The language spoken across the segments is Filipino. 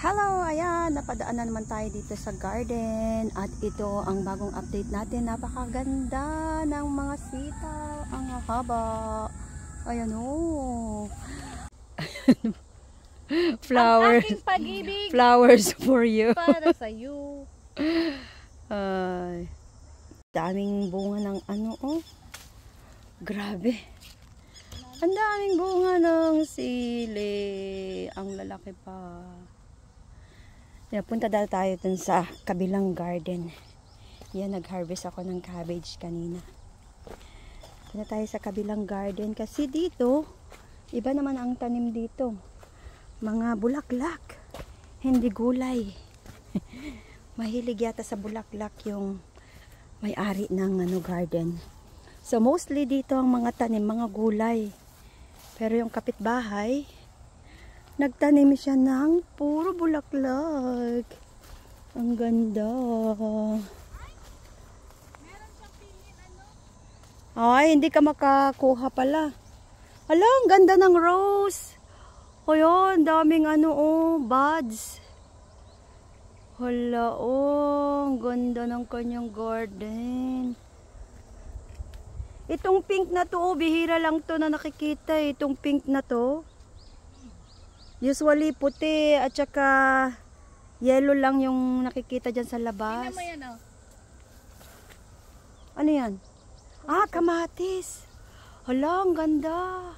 Hello! Ayan, napadaan na naman tayo dito sa garden. At ito ang bagong update natin. Napakaganda ng mga sitaw. Ang haba. Ayan o. Flowers. Ang aking pag-ibig. Flowers for you. Para sa iyo. Daming bunga ng ano oh. Grabe. Ang daming bunga ng sili. Ang lalaki pa. Punta dahil tayo dun sa kabilang garden. Yan, nag-harvest ako ng cabbage kanina. Punta tayo sa kabilang garden kasi dito, iba naman ang tanim dito. Mga bulaklak. Hindi gulay. Mahilig yata sa bulaklak yung may-ari ng garden. So mostly dito ang mga tanim, mga gulay. Pero yung kapitbahay, nagtanim siya ng puro bulaklak. Ang ganda. Ay, hindi ka makakuha pala. Hala, ang ganda ng rose. O yun, daming buds. Hala, ang ganda ng kanyang garden. Itong pink na to, bihira lang to na nakikita. Itong pink na to. Usually puti at saka yellow lang yung nakikita dyan sa labas. Tingnan mo yan, oh. Ano yan? Ah, kamatis. Hala, ang ganda.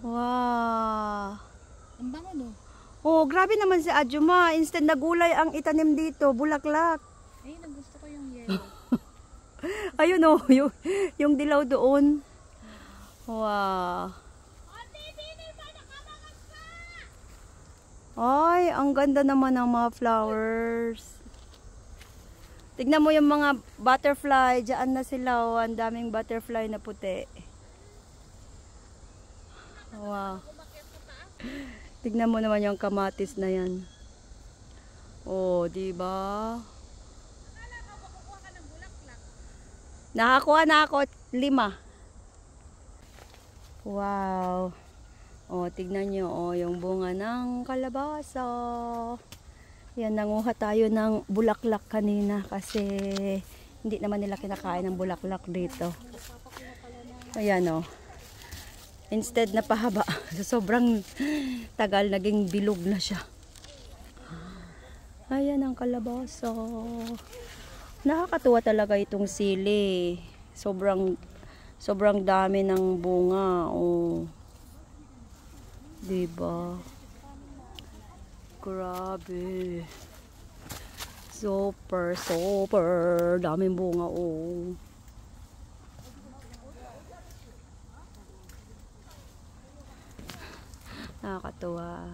Wow. Ang bango, no? Oh, grabe naman si Adjuma. Instead na gulay ang itanim dito, bulaklak. Ayun, ang gusto ko yung yellow. Ayun oh, yung dilaw doon. Wow. Ay, ang ganda naman ng mga flowers. Tignan mo yung mga butterfly. Diyan na sila. Oh. Ang daming butterfly na puti. Wow. Tignan mo naman yung kamatis na yan. Oh, diba? Nakakuha na ako 5. Wow. Oh, tignan nyo. Oh, yung bunga ng kalabasa. Yan, nanguha tayo ng bulaklak kanina kasi hindi naman nila kinakain ng bulaklak dito. Ayan oh. Instead na pahaba. Sobrang tagal, naging bilog na siya. Ayan ang kalabasa. Nakakatuwa talaga itong sili. Sobrang dami ng bunga. Oh. Diba? Grabe. Super daming bunga. Oh. Nakakatuwa.